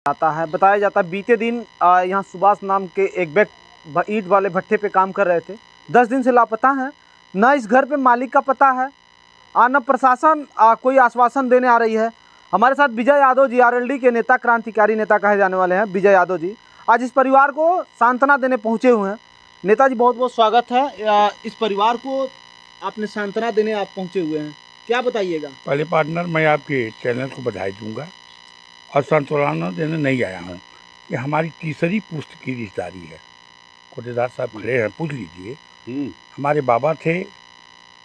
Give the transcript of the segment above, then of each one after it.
आता है। बताया जाता है बीते दिन यहाँ सुभाष नाम के एक व्यक्ति ईंट वाले भट्टे पे काम कर रहे थे, 10 दिन से लापता हैं। न इस घर पे मालिक का पता है, न प्रशासन कोई आश्वासन देने आ रही है। हमारे साथ विजय यादव जी, आरएलडी के नेता, क्रांतिकारी नेता कहे जाने वाले हैं विजय यादव जी, आज इस परिवार को सांत्वना देने पहुँचे हुए हैं। नेताजी बहुत बहुत स्वागत है। इस परिवार को आपने सांत्वना देने आप पहुँचे हुए हैं, क्या बताइएगा? पहले पार्टनर, मैं आपके चैनल को बधाई दूंगा और सांत्वना देने नहीं आया हूँ। ये हमारी तीसरी पुश्त की रिश्तेदारी है। कोटेदार साहब खड़े हैं, पूछ लीजिए। हमारे बाबा थे,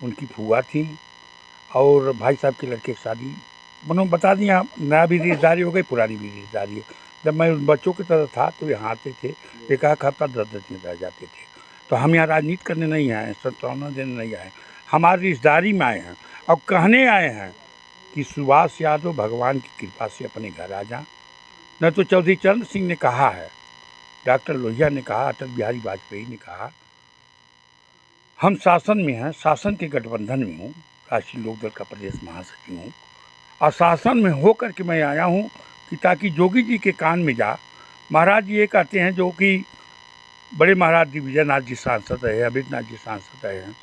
उनकी फूआ थी और भाई साहब के लड़के की शादी मनो बता दिया। नया भी रिश्तेदारी हो गई, पुरानी भी रिश्तेदारी है। जब मैं उन बच्चों की तरह था तो यहाँ आते थे, एक हफ्ता 10 दिन रह जाते थे। तो हम यहाँ राजनीति करने नहीं आए, सांत्वना देने नहीं आए, हमारी रिश्तेदारी में आए हैं और कहने आए हैं कि सुभाष यादव भगवान की कृपा से अपने घर आ जाएं। न तो चौधरी चरण सिंह ने कहा है, डॉक्टर लोहिया ने कहा, अटल बिहारी वाजपेयी ने कहा, हम शासन में हैं, शासन के गठबंधन में हूँ, राष्ट्रीय लोकदल का प्रदेश महासचिव हूँ और शासन में हो कर के मैं आया हूँ कि ताकि जोगी जी के कान में जा। महाराज जी ये कहते हैं, जो कि बड़े महाराज दिग्विजय नाथ जी सांसद रहे, अमृतनाथ जी सांसद रहे हैं,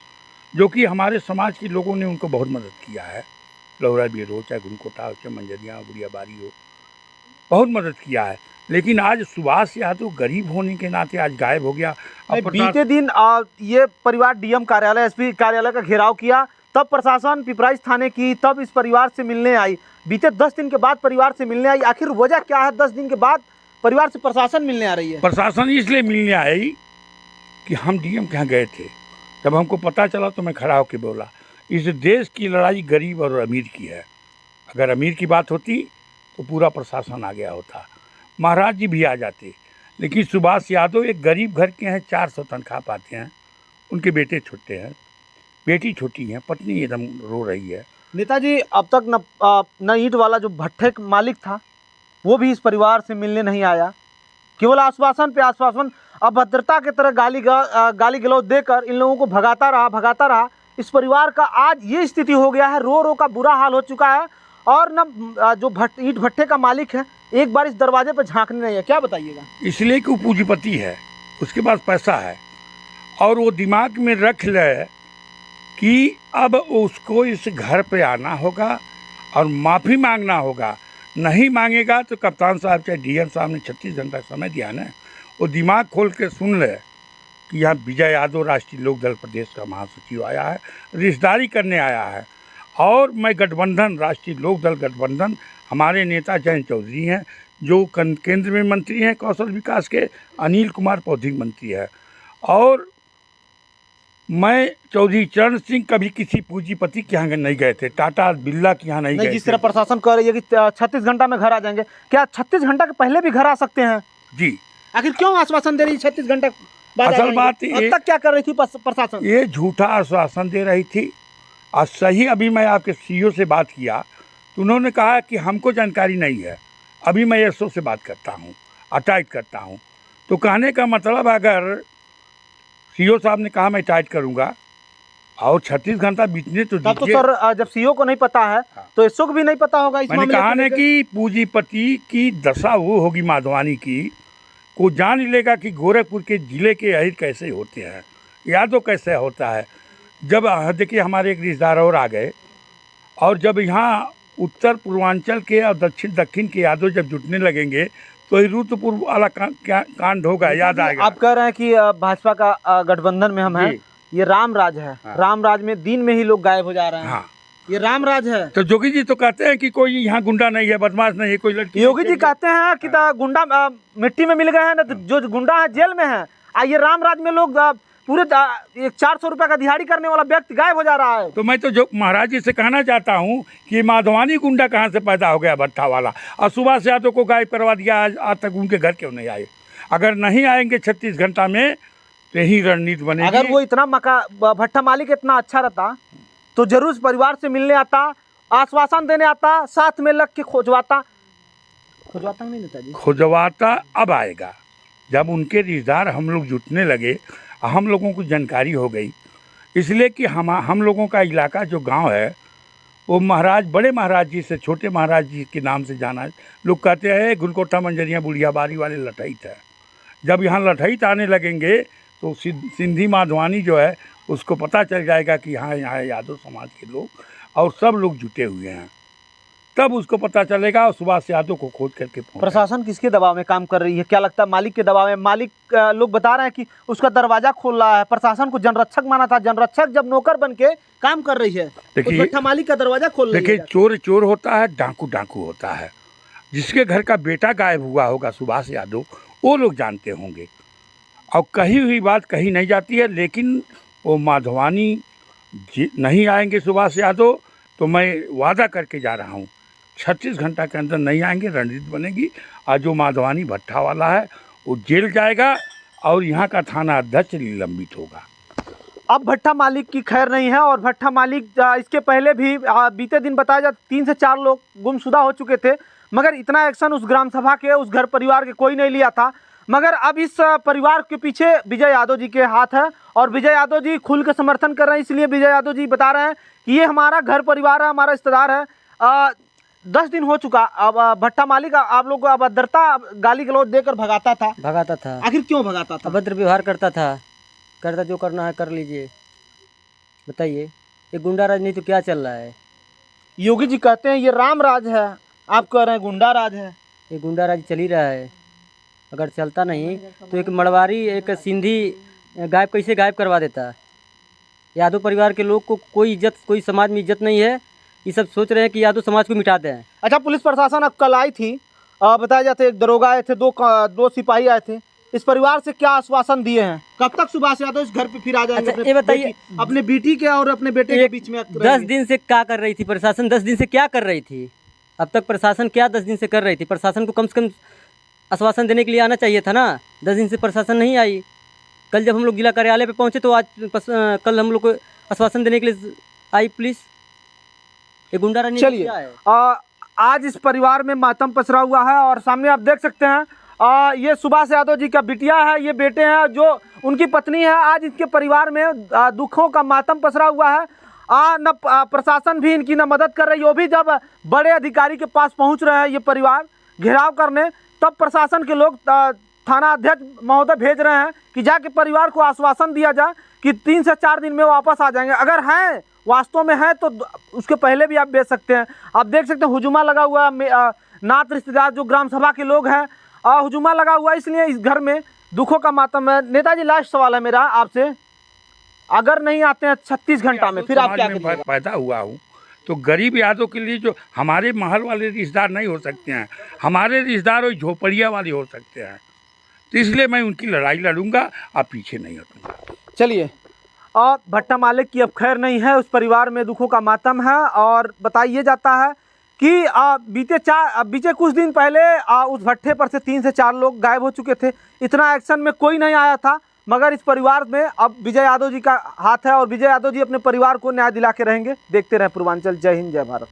जो कि हमारे समाज के लोगों ने उनको बहुत मदद किया है। लौरा बीर हो, चाहे गुनकोटा हो, चाहे मंजरिया हो, बुढ़िया बारी हो, बहुत मदद किया है। लेकिन आज सुभाष यादव गरीब होने के नाते आज गायब हो गया। बीते दिन ये परिवार डीएम कार्यालय, एसपी कार्यालय का घेराव किया, तब प्रशासन पिपराइच थाने की, तब इस परिवार से मिलने आई। बीते 10 दिन के बाद परिवार से मिलने आई, आखिर वजह क्या है 10 दिन के बाद परिवार से प्रशासन मिलने आ रही है? प्रशासन इसलिए मिलने आई कि हम डीएम के यहाँ गए थे। जब हमको पता चला तो मैं खड़ा होकर बोला, इस देश की लड़ाई गरीब और अमीर की है। अगर अमीर की बात होती तो पूरा प्रशासन आ गया होता, महाराज जी भी आ जाते। लेकिन सुभाष यादव एक गरीब घर के हैं, 400 तनख्वाह पाते हैं, उनके बेटे छोटे हैं, बेटी छोटी है, पत्नी एकदम रो रही है। नेताजी, अब तक न ईंट वाला जो भट्टे का मालिक था वो भी इस परिवार से मिलने नहीं आया, केवल आश्वासन पे आश्वासन, अभद्रता की तरह गाली गलौज देकर इन लोगों को भगाता रहा। इस परिवार का आज ये स्थिति हो गया है, रो रो का बुरा हाल हो चुका है। और न जो ईंट भट्टे का मालिक है एक बार इस दरवाजे पर झांकने नहीं है, क्या बताइएगा? इसलिए कि वो पूंजीपति है, उसके पास पैसा है और वो दिमाग में रख ले कि अब उसको इस घर पे आना होगा और माफ़ी मांगना होगा। नहीं मांगेगा तो कप्तान साहब चाहे डीएम साहब ने 36 घंटा समय दिया ना, वो दिमाग खोल के सुन ले कि यहाँ विजय यादव राष्ट्रीय लोकदल प्रदेश का महासचिव आया है, रिश्तेदारी करने आया है। और मैं गठबंधन, राष्ट्रीय लोकदल गठबंधन, हमारे नेता जयंत चौधरी हैं जो केंद्र में मंत्री हैं कौशल विकास के, अनिल कुमार बौद्धिक मंत्री है, और मैं चौधरी चरण सिंह कभी किसी पूंजीपति के यहाँ नहीं गए थे, टाटा बिरला के यहाँ नहीं गए। जिस तरह प्रशासन कह रही है कि 36 घंटा में घर आ जाएंगे, क्या 36 घंटा के पहले भी घर आ सकते हैं? जी। आखिर क्यों आश्वासन दे रही 36 घंटा बाद? असल बात अब तक क्या कर रही थी प्रशासन? ये झूठा आश्वासन दे रही थी और सही। अभी मैं आपके सीईओ से बात किया तो उन्होंने कहा कि हमको जानकारी नहीं है। अभी मैं एसओ से बात करता हूँ, टाइट करता हूँ। तो कहने का मतलब, अगर सीईओ साहब ने कहा मैं टाइट करूँगा और 36 घंटा बीतने तो तब तो सर, जब सीईओ को नहीं पता है तो एसओ को भी नहीं पता होगा इस मामले में। मैंने कहा ना कि पूंजीपति की दशा वो होगी माधवानी की, को जान लेगा कि गोरखपुर के जिले के अहिर कैसे होते हैं, यादव कैसे होता है। जब देखिए हमारे एक रिश्तेदार और आ गए, और जब यहाँ उत्तर पूर्वांचल के और दक्षिण के यादव जब जुटने लगेंगे तो रुद्रपुर वाला कांड होगा, याद आएगा। आप कह रहे हैं कि भाजपा का गठबंधन में हम हैं, ये राम राज है। हाँ। राम राज में दिन में ही लोग गायब हो जा रहे हैं। हाँ। ये राम राज है। तो योगी जी तो कहते हैं कि कोई यहाँ गुंडा नहीं है, बदमाश नहीं है, कोई लड़की। योगी जी कहते हैं कि गुंडा मिट्टी में मिल गए हैं ना, तो जो गुंडा है जेल में है। ये राम राज में लोग पूरे 400 रुपए का दिहाड़ी करने वाला व्यक्ति गायब हो जा रहा है। तो मैं तो जो महाराज जी से कहना चाहता हूँ कि माधवानी गुंडा कहाँ से पैदा हो गया, भट्टा वाला, और सुभाष यादव को गायब करवा दिया। आज तक उनके घर क्यों नहीं आए? अगर नहीं आएंगे 36 घंटा में तो यही रणनीति बनेगी। अगर वो इतना भट्टा मालिक इतना अच्छा रहता तो जरूर इस परिवार से मिलने आता, आश्वासन देने आता, साथ में लग के खोजवाता नहीं नेताजी? खोजवाता अब आएगा जब उनके रिश्तेदार हम लोग जुटने लगे, हम लोगों को जानकारी हो गई। इसलिए कि हम लोगों का इलाका जो गांव है वो महाराज, बड़े महाराज जी से छोटे महाराज जी के नाम से जाना है। लोग कहते हैं गुलकोटा मंजरिया बुढ़िया बारी वाले लठैत है। जब यहाँ लठैत आने लगेंगे तो सिंधी माधवानी जो है उसको पता चल जाएगा कि यहाँ यादव समाज के लोग और सब लोग जुटे हुए हैं, तब उसको पता चलेगा और सुभाष यादव को खोज करके प्रशासन किसके दबाव में काम कर रही है? क्या लगता है मालिक के दबाव में? मालिक लोग बता रहे हैं कि उसका दरवाजा खोल रहा है, प्रशासन को जनरक्षक माना था, जनरक्षक जब नौकर बन के काम कर रही है, देखिए भट्टा मालिक का दरवाजा खोल रही है। देखिए, चोर चोर होता है, डाकू डाकू होता है। जिसके घर का बेटा गायब हुआ होगा सुभाष यादव, वो लोग जानते होंगे। और कही हुई बात कही नहीं जाती है, लेकिन वो माधवानी नहीं आएंगे सुभाष यादव तो मैं वादा करके जा रहा हूँ 36 घंटा के अंदर नहीं आएंगे, रणनीति बनेगी। और जो माधवानी भट्टा वाला है वो जेल जाएगा और यहाँ का थाना अध्यक्ष निलंबित होगा। अब भट्टा मालिक की खैर नहीं है। और भट्टा मालिक इसके पहले भी बीते दिन बताया जाता 3 से 4 लोग गुमशुदा हो चुके थे, मगर इतना एक्शन उस ग्राम सभा के, उस घर परिवार के कोई नहीं लिया था। मगर अब इस परिवार के पीछे विजय यादव जी के हाथ है और विजय यादव जी खुल के समर्थन कर रहे हैं। इसलिए विजय यादव जी बता रहे हैं कि ये हमारा घर परिवार है, हमारा रिश्तेदार है। 10 दिन हो चुका। अब भट्टा मालिक आप लोग को अभद्रता गाली गलौज देकर भगाता था। आखिर क्यों भगाता था? अभद्र व्यवहार करता था। जो करना है कर लीजिए। बताइए, ये गुंडा राज नहीं तो क्या चल रहा है? योगी जी कहते हैं ये राम राज है, आप कह रहे हैं गुंडा राज है। ये गुंडा राज चल ही रहा है। अगर चलता नहीं तो एक मड़वारी, एक सिंधी गायब कैसे गायब करवा देता? यादव परिवार के लोग को कोई इज्जत, कोई समाज में इज्जत नहीं है। ये सब सोच रहे हैं कि यादव समाज को मिटाते हैं। अच्छा, पुलिस प्रशासन अब कल आई थी, बताया जाता है एक दरोगा आए थे, दो सिपाही आए थे। इस परिवार से क्या आश्वासन दिए हैं? कब तक सुभाष यादव इस घर पे फिर आ जाएंगे? अच्छा, ये बताइए, अपने बेटी के और अपने बेटे के बीच में 10 दिन से क्या कर रही थी प्रशासन? 10 दिन से क्या कर रही थी? अब तक प्रशासन क्या 10 दिन से कर रही थी? प्रशासन को कम से कम आश्वासन देने के लिए आना चाहिए था ना। 10 दिन से प्रशासन नहीं आई। कल जब हम लोग जिला कार्यालय पे पहुंचे तो कल हम लोग को आश्वासन देने के लिए आई पुलिस। ये गुंडा राज चलिए, आज इस परिवार में मातम पसरा हुआ है और सामने आप देख सकते हैं ये सुभाष यादव जी का बिटिया है, ये बेटे हैं, जो उनकी पत्नी है। आज इनके परिवार में दुखों का मातम पसरा हुआ है। न प्रशासन भी इनकी न मदद कर रही है। वो भी जब बड़े अधिकारी के पास पहुंच रहे हैं ये परिवार घेराव करने, तब प्रशासन के लोग थाना अध्यक्ष महोदय भेज रहे हैं कि जाके परिवार को आश्वासन दिया जाए कि 3 से 4 दिन में वापस आ जाएंगे। अगर हैं, वास्तव में है, तो उसके पहले भी आप भेज सकते हैं। आप देख सकते हैं हुजुमा लगा हुआ है। नात रिश्तेदार जो ग्राम सभा के लोग हैं, हुजुमा लगा हुआ है। इसलिए इस घर में दुखों का मातम है। नेताजी, लास्ट सवाल है मेरा आपसे, अगर नहीं आते हैं 36 घंटा में, फिर आप क्या करेंगे? पैदा हुआ हूँ तो गरीब यादव के लिए जो हमारे महल वाले रिश्तेदार नहीं हो सकते हैं, हमारे रिश्तेदार और झोपड़िया वाले हो सकते हैं। तो इसलिए मैं उनकी लड़ाई लड़ूंगा, आप पीछे नहीं हटूंगा। चलिए, और भट्टा मालिक की अब खैर नहीं है, उस परिवार में दुखों का मातम है। और बताइए जाता है कि बीते कुछ दिन पहले उस भट्टे पर से 3 से 4 लोग गायब हो चुके थे। इतना एक्शन में कोई नहीं आया था, मगर इस परिवार में अब विजय यादव जी का हाथ है और विजय यादव जी अपने परिवार को न्याय दिला के रहेंगे। देखते रहें पूर्वांचल। जय हिंद, जय भारत।